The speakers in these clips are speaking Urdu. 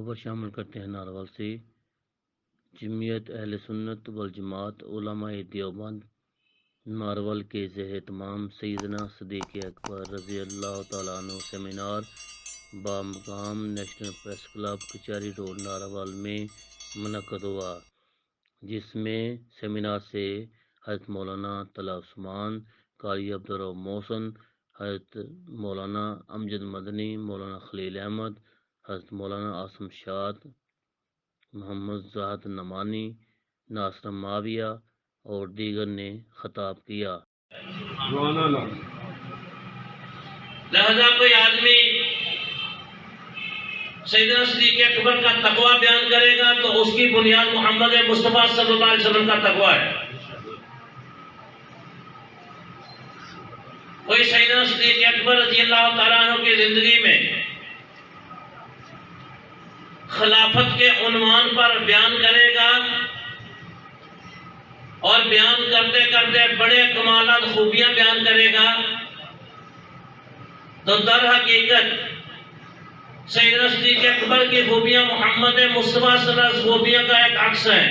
خبر شامل کرتے ہیں ناروال سے۔ جمعیت اہل سنت والجماعت علماء دیوبند ناروال کے زیر اہتمام سیدنا صدیق اکبر رضی اللہ تعالیٰ عنہ سیمینار بامقام نیشنل پریس کلب کچہری روڈ ناروال میں منعقد ہوا، جس میں سیمینار سے حضرت مولانا طلعت عثمان، قاری عبدالرؤف محسن، حضرت مولانا امجد مدنی، مولانا خلیل احمد، حضرت مولانا عاصم شاد، محمد زاہد نعمانی، ناصر معاویہ اور دیگر نے خطاب کیا۔ لہذا کوئی آدمی سیدنا صدیق اکبر کا تقوی بیان کرے گا تو اس کی بنیاد محمد مصطفیٰ صلی اللہ علیہ وسلم کا تقوی ہے۔ کوئی سیدنا صدیق اکبر رضی اللہ تعالیٰ عنہ کی زندگی میں خلافت کے عنوان پر بیان کرے گا اور بیان کرتے کرتے بڑے کمالات خوبیاں بیان کرے گا تو در حقیقت سیدنا صدیق اکبر کی خوبیاں محمد مصطفیٰ صلی اللہ علیہ وسلم خوبیاں کا ایک عکس ہے۔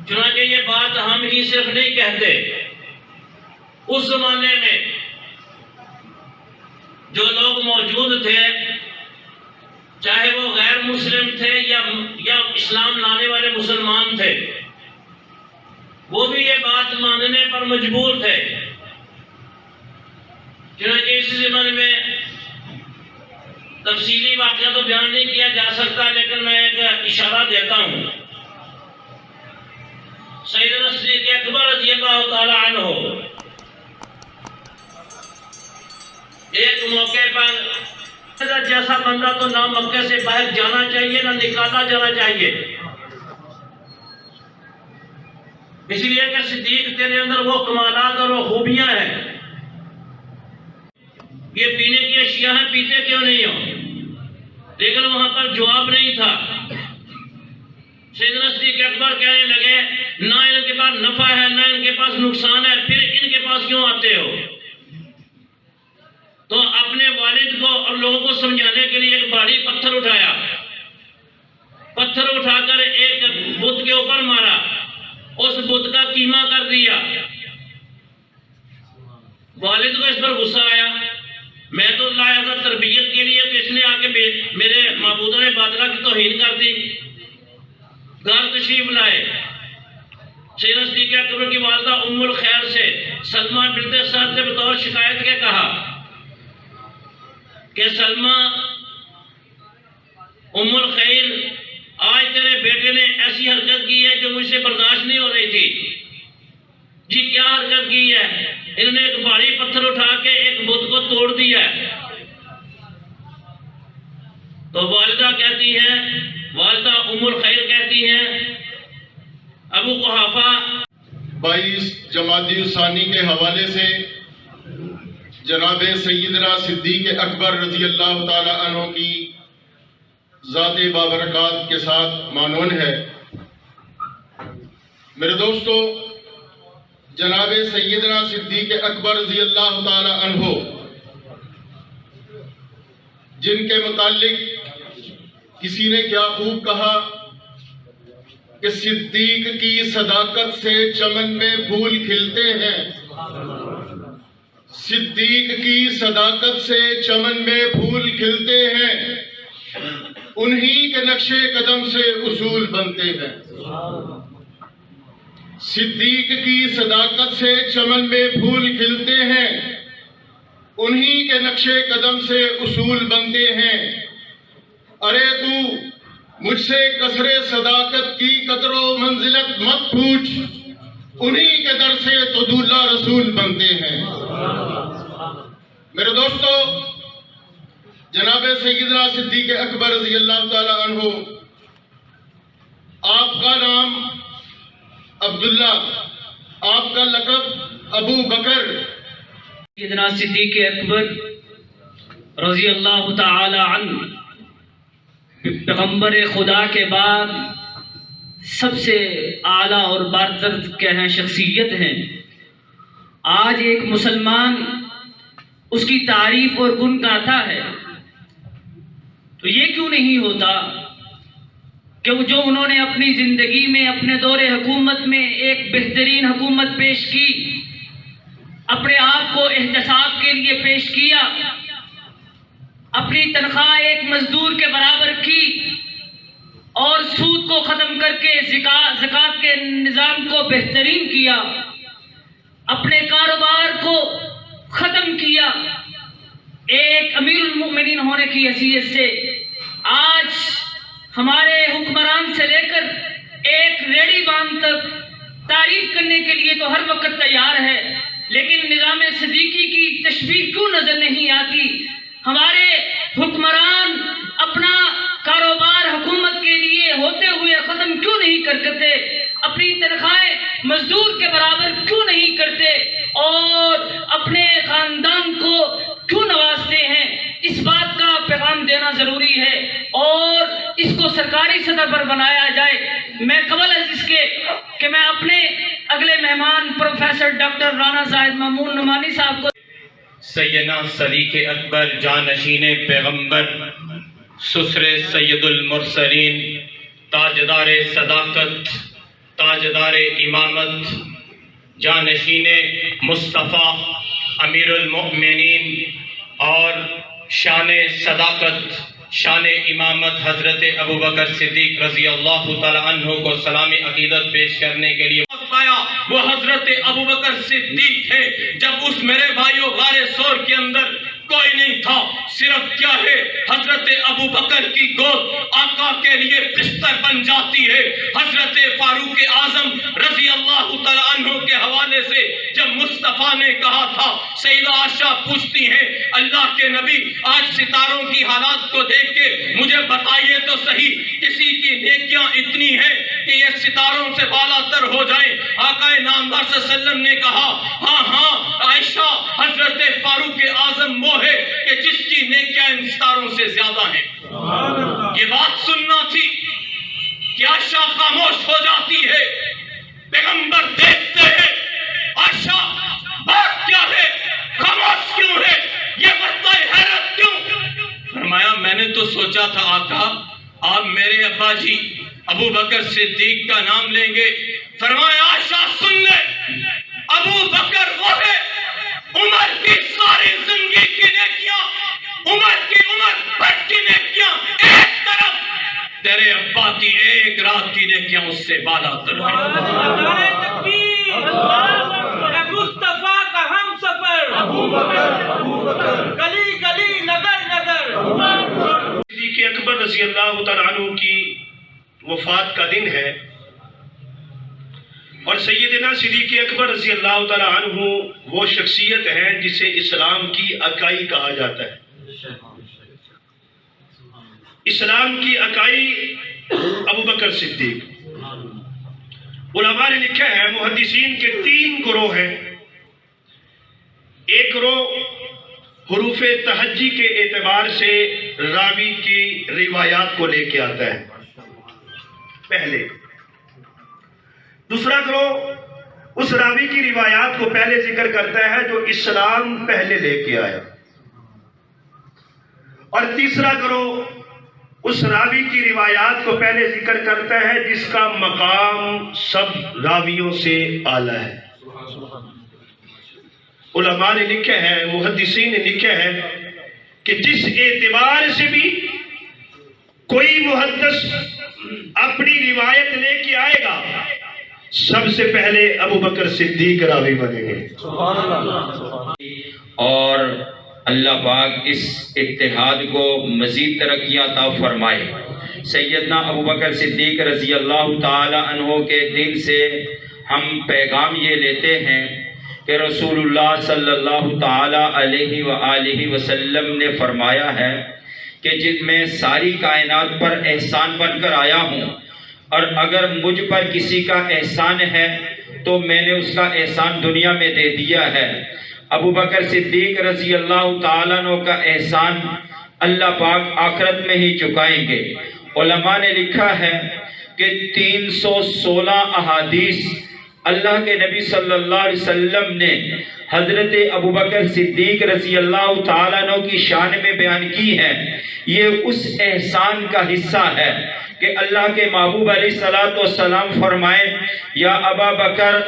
چنانچہ یہ بات ہم ہی صرف نہیں کہتے، اس زمانے میں جو لوگ موجود تھے، چاہے وہ غیر مسلم تھے یا اسلام لانے والے مسلمان تھے، وہ بھی یہ بات ماننے پر مجبور تھے۔ چنانچہ اس زمانے میں تفصیلی واقعہ تو بیان نہیں کیا جا سکتا، لیکن میں ایک اشارہ دیتا ہوں۔ سیدنا صدیق اکبر رضی اللہ تعالی عنہ ایک موقع پر جیسا بندہ تو نہ مکہ سے باہر جانا چاہیے نہ نکالا جانا چاہیے، اس لیے کہ صدیق تیرے اندر وہ کمالات اور وہ خوبیاں ہیں، یہ پینے کی اشیاء ہیں، پیتے کیوں نہیں ہو؟ لیکن وہاں پر جواب نہیں تھا۔ سیدنا صدیق اکبر کہنے لگے نہ ان کے پاس نفع ہے نہ ان کے پاس نقصان ہے، پھر ان کے پاس کیوں آتے ہو؟ تو اپنے والد کو اور لوگوں کو سمجھانے کے لیے ایک بھاری پتھر اٹھایا، پتھر اٹھا کر ایک بت کے اوپر مارا، اس بت کا کیما کر دیا۔ والد کو اس پر غصہ آیا، میں تو لایا تھا تربیت کے لیے، تو اس نے آ کے میرے معبودہ باطلہ کی توہین کر دی۔ گھر تشریف لائے، سیدنا صدیق اکبر کی والدہ ام الخیر سے سلمہ بنت سعد سے بطور شکایت کے کہا کہ سلمہ ام الخیر، آج تیرے بیٹے نے ایسی حرکت کی ہے جو مجھ سے برداشت نہیں ہو رہی تھی۔ جی کیا حرکت کی ہے؟ انہوں نے ایک بھاری پتھر اٹھا کے ایک بت کو توڑ دیا ہے۔ تو والدہ کہتی ہیں، والدہ ام الخیر کہتی ہیں، ابو قحافہ 22 جمادی الثانی کے حوالے سے جناب سیدنا صدیق اکبر رضی اللہ تعالی عنہ کی ذات بابرکات کے ساتھ معنون ہے۔ میرے دوستو، جناب سیدنا صدیق اکبر رضی اللہ تعالی عنہ جن کے متعلق کسی نے کیا خوب کہا کہ صدیق کی صداقت سے چمن میں پھول کھلتے ہیں، صدیق کی صداقت سے چمن میں پھول کھلتے ہیں، انہی کے نقش قدم سے اصول بنتے ہیں۔ صدیق کی صداقت سے چمن میں پھول کھلتے ہیں، انہی کے نقش قدم سے اصول بنتے ہیں۔ ارے تو مجھ سے کثر صداقت کی قدر و منزلت مت پوچھ، انہی کے در سے تو دولہ رسول بنتے ہیں۔ میرے دوستو، جناب سیدنا صدیق اکبر رضی اللہ تعالی عنہ، آپ کا نام عبداللہ، آپ کا لقب ابو بکر۔ سیدنا صدیق اکبر رضی اللہ تعالی عنہ پیغمبر خدا کے بعد سب سے اعلیٰ اور برتر شخصیت ہیں۔ آج ایک مسلمان اس کی تعریف اور گن گاتا ہے، تو یہ کیوں نہیں ہوتا کہ جو انہوں نے اپنی زندگی میں اپنے دور حکومت میں ایک بہترین حکومت پیش کی، اپنے آپ کو احتساب کے لیے پیش کیا، اپنی تنخواہ ایک مزدور کے برابر کی اور سود کو ختم کر کے زکوٰۃ کے نظام کو بہترین کیا، اپنے کاروبار کو ختم کیا، ایک امیر المؤمنین ہونے کی حیثیت سے آج ہمارے حکمران سے لے کر ایک ریڑھی بان تک تعریف کرنے کے لیے تو ہر وقت تیار ہے، لیکن نظام صدیقی کی تشبیہ کیوں نظر نہیں آتی؟ ہمارے حکمران اپنا کاروبار حکومت کے لیے ہوتے ہوئے ختم کیوں نہیں کرتے؟ اپنی تنخواہیں مزدور کے برابر کیوں نہیں کرتے اور اپنے خاندان کو کیوں نوازتے ہیں؟ اس بات کا پیغام دینا ضروری ہے اور اس کو سرکاری سطح پر بنایا جائے۔ میں قبل از اس کے کہ میں اپنے اگلے مہمان پروفیسر ڈاکٹر رانا زاہد مامون نعمانی صاحب کو سیدنا صدیق اکبر جانشین پیغمبر سسر سید المرسلین تاجدار صداقت تاجدار امامت جانشین مصطفیٰ امیر المؤمنین اور شان صداقت شان امامت حضرت ابوبکر صدیق رضی اللہ تعالی عنہ کو سلام عقیدت پیش کرنے کے لیے پایا وہ حضرت ابوبکر صدیق ہے۔ جب اس میرے بھائیوں غار سور کے اندر کوئی نہیں تھا، صرف کیا ہے حضرت ابوبکر کی گود آقا کے لیے بستر بن جاتی ہے۔ حضرت فاروق اعظم رضی اللہ تعالی عنہ کے حوالے سے جب مصطفیٰ نے کہا تھا، سیدہ عائشہ پوچھتی ہیں اللہ کے نبی آج ستاروں کی حالات کو دیکھ کے مجھے بتائیے تو صحیح، کسی کی نیکیاں اتنی ہیں کہ یہ ستاروں سے بالا تر ہو جائیں؟ آقا نامدار صلی اللہ علیہ وسلم نے کہا ہاں عائشہ، حضرت فاروق اعظم وہ ہے کہ جس کی نیکیاں ان ستاروں سے زیادہ ہیں۔ یہ بات سننا تھی کہ عائشہ خاموش ہو جاتی ہے، پیغمبر دیکھتے ہیں عائشہ بات کیا ہے، خاموش کیوں ہے، یہ بتائے حیرت کیوں؟ فرمایا میں نے تو سوچا تھا آقا آپ میرے ابا جی ابو بکر صدیق کا نام لیں گے۔ فرمایا عائشہ سن لے، ابو بکر وہ ہے عمر کی ساری زندگی کی نیکیاں، عمر بھر کی نیکیاں ایک طرف، تیرے ابا کی ایک رات کی نیکیاں اس سے بالا تر ہیں۔ مصطفیٰ کا ہم سفر ابو بکر، گلی گلی نگر نگر۔ صدیق اکبر رضی اللہ تعالیٰ عنہ کی وفات کا دن ہے اور سیدنا صدیق اکبر رضی اللہ تعالیٰ عنہ وہ شخصیت ہے جسے اسلام کی اکائی کہا جاتا ہے۔ اسلام کی اکائی ابو بکر صدیق۔ علماء نے لکھا ہے محدثین کے 3 گروہ ہیں۔ ایک گروہ حروف تہجی کے اعتبار سے راوی کی روایات کو لے کے آتا ہے پہلے، دوسرا گروہ اس راوی کی روایات کو پہلے ذکر کرتا ہے جو اسلام پہلے لے کے آیا، اور تیسرا گروہ اس راوی کی روایات کو پہلے ذکر کرتا ہے جس کا مقام سب راویوں سے اعلیٰ ہے۔ علماء نے لکھا ہے، محدثین نے لکھا ہے کہ جس اعتبار سے بھی کوئی محدث اپنی روایت لے کے آئے گا سب سے پہلے ابو بکر صدیق راوی بنیں گے۔ اور اللہ پاک اس اتحاد کو مزید ترقی عطا فرمائے۔ سیدنا ابوبکر صدیق رضی اللہ تعالی عنہ کے دل سے ہم پیغام یہ لیتے ہیں کہ رسول اللہ صلی اللہ تعالی علیہ وآلہ وسلم نے فرمایا ہے کہ جس میں ساری کائنات پر احسان بن کر آیا ہوں، اور اگر مجھ پر کسی کا احسان ہے تو میں نے اس کا احسان دنیا میں دے دیا ہے۔ ابو بکر صدیق رضی اللہ تعالیٰ عنہ کا احسان اللہ پاک آخرت میں ہی چکائیں گے۔ علماء نے لکھا ہے کہ 316 احادیث اللہ کے نبی صلی اللہ علیہ وسلم نے حضرت ابوبکر صدیق رضی اللہ تعالیٰ عنہ کی شان میں بیان کی ہے، یہ اس احسان کا حصہ ہے کہ اللہ کے محبوب علیہ السلام فرمائیں یا ابا بکر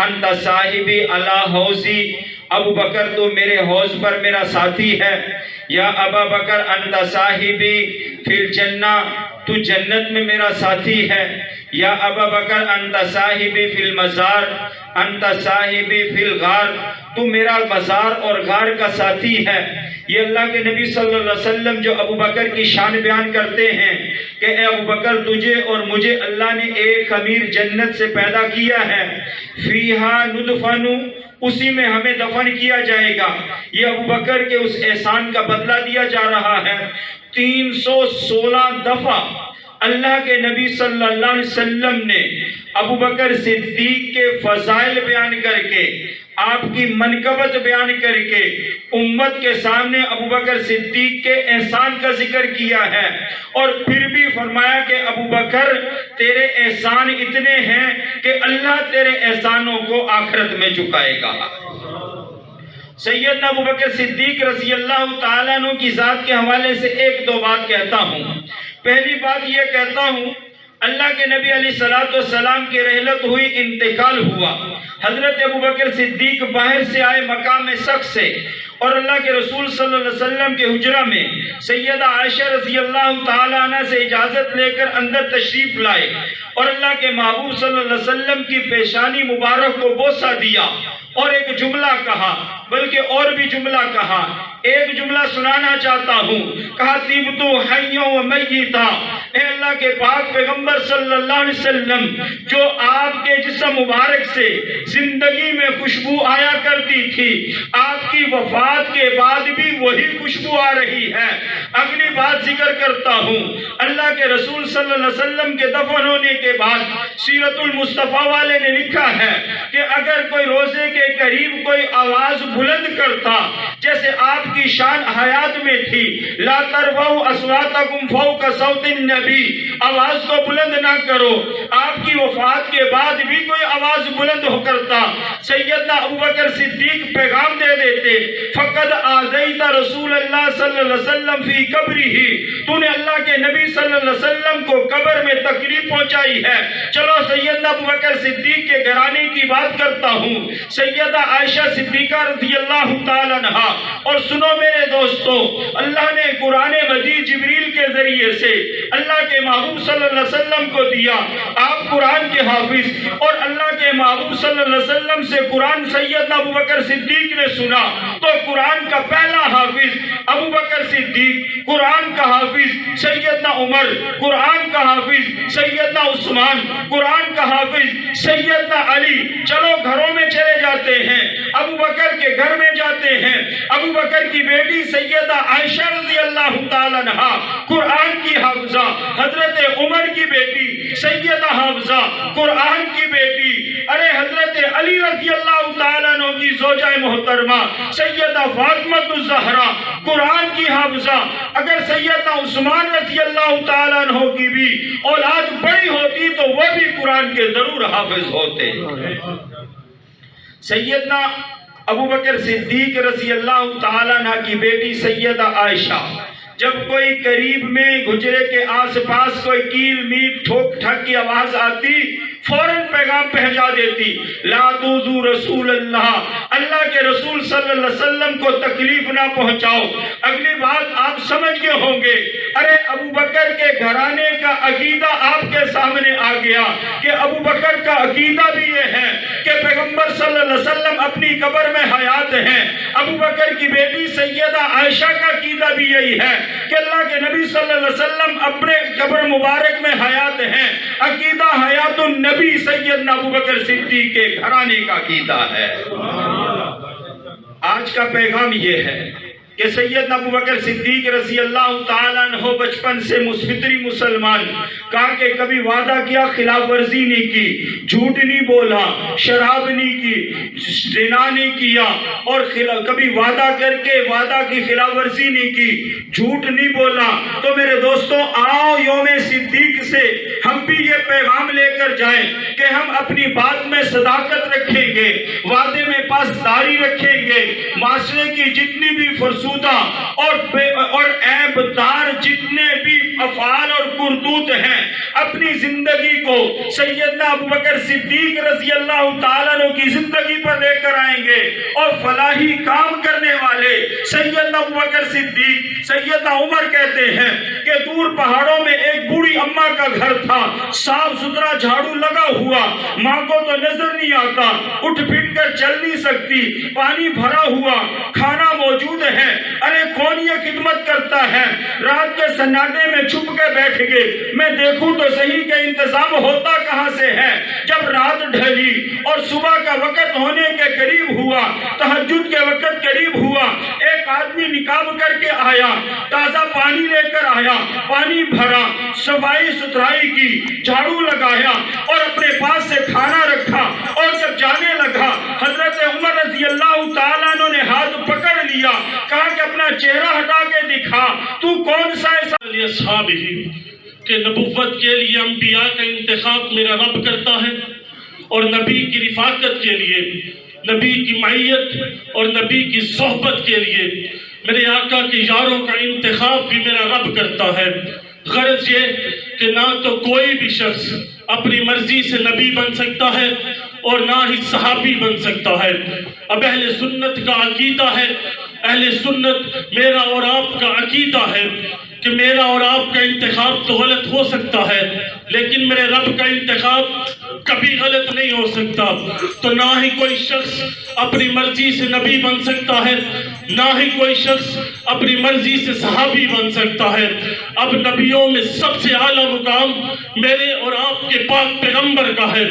انت صاحبی علی حوضی، ابو بکر تو میرے حوض پر میرا ساتھی ہے، یا ابا بکر انت صاحبی فی الجنہ، تو جنت میں میرا ساتھی ہے، یا ابا بکر انت صاحبی فی المزار انت صاحبی فی الغار، تو میرا مزار اور غار کا ساتھی ہے۔ یہ اللہ کے نبی صلی اللہ علیہ وسلم جو ابو بکر کی شان بیان کرتے ہیں کہ اے ابو بکر تجھے اور مجھے اللہ نے ایک خمیر جنت سے پیدا کیا ہے، فیہا ندفن، اسی میں ہمیں دفن کیا جائے گا۔ یہ ابو بکر کے اس احسان کا بدلہ دیا جا رہا ہے۔ 316 دفعہ اللہ کے نبی صلی اللہ علیہ وسلم نے ابو بکر صدیق کے فضائل بیان کر کے، آپ کی منقبت بیان کر کے امت کے سامنے ابو بکر صدیق کے احسان کا ذکر کیا ہے، اور پھر بھی فرمایا کہ ابو بکر تیرے احسان اتنے ہیں کہ اللہ تیرے احسانوں کو آخرت میں چکائے گا۔ سیدنا ابو بکر صدیق رضی اللہ تعالیٰ عنہ کی ذات کے حوالے سے ایک دو بات کہتا ہوں۔ پہلی بات یہ کہتا ہوں، اللہ کے نبی علیہ السلام کی رحلت ہوئی، انتقال ہوا، حضرت ابو بکر صدیق باہر سے آئے مقام سخت سے، اور اللہ کے رسول صلی اللہ علیہ وسلم کے حجرہ میں سیدہ عائشہ رضی اللہ تعالیٰ عنہ سے اجازت لے کر اندر تشریف لائے، اور اللہ کے محبوب صلی اللہ علیہ وسلم کی پیشانی مبارک کو بوسہ دیا، اور ایک جملہ کہا، بلکہ اور بھی جملہ کہا۔ ایک جملہ سنانا چاہتا ہوں، کہا طیبتو حیّا و میتا، اے اللہ کے پاک پیغمبر صلی اللہ علیہ وسلم، جو آپ کے جسم مبارک سے زندگی میں خوشبو آیا کرتی تھی، آپ کی وفات کے بعد بھی وہی خوشبو آ رہی ہے۔ اگلی بات ذکر کرتا ہوں، اللہ کے رسول صلی اللہ علیہ وسلم کے دفن ہونے کے بعد سیرت المصطفیٰ والے نے لکھا ہے کہ اگر کوئی روزے کے قریب کوئی آواز بلند کرتا، جیسے آپ کی شان حیات میں تھی، لا ترفعوا اصواتکم فوق صوت النبی، آواز کو بلند نہ کرو، آپ کی وفات کے بعد بھی کوئی آواز بلند ہو کرتا، سیدنا ابوبکر صدیق پیغام دے دیتے، فقد آذیت رسول اللہ صلی اللہ علیہ وسلم فی قبرہ، تو نے اللہ کے نبی صلی اللہ علیہ وسلم کو قبر میں تکلیف پہنچائی ہے۔ چلو سیدنا ابوبکر صدیق کے گھرانے کی بات کرتا ہوں، سیدہ عائشہ صدیقہ رضی اللہ تعالیٰ عنہ، اور سنو میرے دوستو، اللہ نے قرآن مجید جبریل کے ذریعے سے اللہ کے محبوب صلی اللہ علیہ وسلم کو دیا، آپ قرآن کے حافظ، اور اللہ کے محبوب صلی اللہ علیہ وسلم سے قرآن سیدنا ابوبکر صدیق نے سنا، تو قرآن کا پہلا حافظ ابوبکر صدیق، قرآن کا حافظ سیدنا عمر، قرآن کا حافظ سیدنا عثمان، قرآن کا حافظ سیدنا علی۔ چلو گھروں میں چلے جاتے ہیں، ابوبکر کے گھر میں جاتے ہیں، ابوبکر کی بیٹی سیدہ عائشہ رضی اللہ تعالیٰ عنہ قرآن کی حافظہ، حضرت عمر کی بیٹی سیدہ حافظہ قرآن کی بیٹی، ارے حضرت علی رضی اللہ تعالیٰ عنہ کی زوجہ محترمہ سیدہ فاطمہ الزہرا قرآن کی حافظہ۔ اگر سیدنا عثمان رضی اللہ تعالیٰ عنہ کی بھی اولاد بڑی ہوتی تو وہ بھی قرآن کے ضرور حافظ ہوتے۔ سیدنا ابوبکر صدیق رضی اللہ تعالیٰ عنہ کی بیٹی سیدہ عائشہ جب کوئی قریب میں گھجرے کے آس پاس کوئی کیل میٹ ٹھوک ٹھک کی آواز آتی، فوراً پیغام پہنچا دیتی، لا تؤذوا رسول اللہ، اللہ کے رسول صلی اللہ علیہ وسلم کو تکلیف نہ پہنچاؤ۔ اگلی بات آپ سمجھ گئے ہوں گے، ارے ابوبکر کے گھرانے کا عقیدہ آپ کے سامنے آ گیا کہ ابوبکر کا عقیدہ بھی یہ ہے کہ پیغمبر صلی اللہ علیہ وسلم اپنی قبر میں حیات ہیں۔ ابوبکر کی بیٹی سیدہ عائشہ کا عقیدہ بھی یہی ہے کہ اللہ کے نبی صلی اللہ علیہ وسلم اپنے قبر مبارک میں حیات ہیں۔ عقیدہ حیات النبی سیدنا ابوبکر صدیق کے گھرانے کا عقیدہ ہے۔ آج کا پیغام یہ ہے کہ سیدنا ابو بکر صدیق رضی اللہ تعالیٰ عنہ بچپن سے فطری مسلمان، کہا کہ کبھی وعدہ کیا خلاف ورزی نہیں کی، جھوٹ نہیں بولا، شراب نہیں کی، زنا نہیں کیا، اور کبھی وعدہ کر کے وعدہ کی خلاف ورزی نہیں کی، جھوٹ نہیں بولا۔ تو میرے دوستوں، آؤ یوم صدیق سے ہم بھی یہ پیغام لے کر جائیں کہ ہم اپنی بات میں صداقت رکھیں گے، وعدے میں پاسداری رکھیں گے، معاشرے کی جتنی بھی فرسودہ اور عیب دار جتنے بھی افعال اور کرتوت ہیں، اپنی زندگی کو سیدنا ابوبکر صدیق رضی اللہ تعالیٰ عنہ کی زندگی پر لے کر آئیں گے، اور فلاحی کام کرنے والے سیدنا ابوبکر صدیق، سیدنا عمر کہتے ہیں کہ دور پہاڑوں میں ایک بوڑھی اماں کا گھر تھا، صاف ستھرا جھاڑو لگا ہوا، ماں کو تو نظر نہیں آتا، اٹھ پھٹ کر چل نہیں سکتی، پانی بھرا ہوا، کھانا موجود ہے، ارے کون یہ خدمت کرتا ہے؟ رات کے سناٹے میں چھپ کے بیٹھ گئے، میں دیکھوں تو صحیح کہ انتظام ہوتا کہاں سے ہے۔ جب رات ڈھلی اور صبح کا وقت ہونے کے قریب ہوا، تہجد کے وقت قریب ہوا، ایک آدمی نقاب کر کے آیا، تازہ پانی لے کر آیا، پانی بھرا، صفائی ستھرائی کی، جھاڑو لگایا اور اپنے پاس سے کھانا رکھا، اور جب جانے لگا حضرت عمر رضی اللہ تعالیٰ عنہ نے ہاتھ پکڑ لیا، کہا کہ اپنا چہرہ ہٹا کے دکھا، تو کون سا ایسا اصحاب ہی کہ نبوت کے لیے انبیاء کا انتخاب میرا رب کرتا ہے، اور نبی کی رفاقت کے لیے، نبی کی معیت اور نبی کی صحبت کے لیے میرے آقا کے یاروں کا انتخاب بھی میرا رب کرتا ہے۔ غرض یہ کہ نہ تو کوئی بھی شخص اپنی مرضی سے نبی بن سکتا ہے اور نہ ہی صحابی بن سکتا ہے۔ اب اہل سنت کا عقیدہ ہے، اہل سنت میرا اور آپ کا عقیدہ ہے کہ میرا اور آپ کا انتخاب تو غلط ہو سکتا ہے، لیکن میرے رب کا انتخاب کبھی غلط نہیں ہو سکتا۔ تو نہ ہی کوئی شخص اپنی مرضی سے نبی بن سکتا ہے، نہ ہی کوئی شخص اپنی مرضی سے صحابی بن سکتا ہے۔ اب نبیوں میں سب سے اعلیٰ مقام میرے اور آپ کے پاک پیغمبر کا ہے،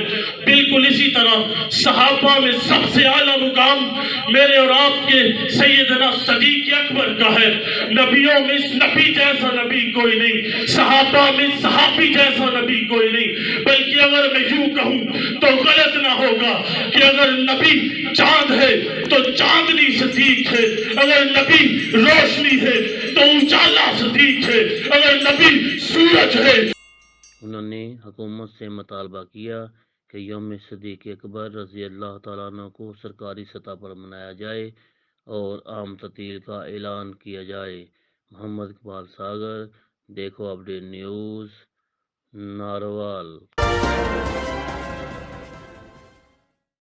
بالکل اسی طرح صحابہ میں سب سے اعلیٰ مقام میرے اور آپ کے سیدنا صدیق اکبر کا ہے۔ نبیوں میں نبی جیسا نبی کوئی نہیں، صحابہ میں صحابی جیسا نبی کوئی نہیں۔ بلکہ اگر میں یوں کہوں تو غلط نہ ہوگا کہ اگر نبی چاند ہے تو چاندنی صدیق ہے، اگر نبی روشنی ہے تو اجالا صدیق ہے، اگر نبی سورج ہے۔ انہوں نے حکومت سے مطالبہ کیا کہ یوم صدیق اکبر رضی اللہ تعالیٰ عنہ کو سرکاری سطح پر منایا جائے اور عام تعطیل کا اعلان کیا جائے۔ محمد اقبال ساگر، دیکھو اپڈیٹ نیوز، ناروال۔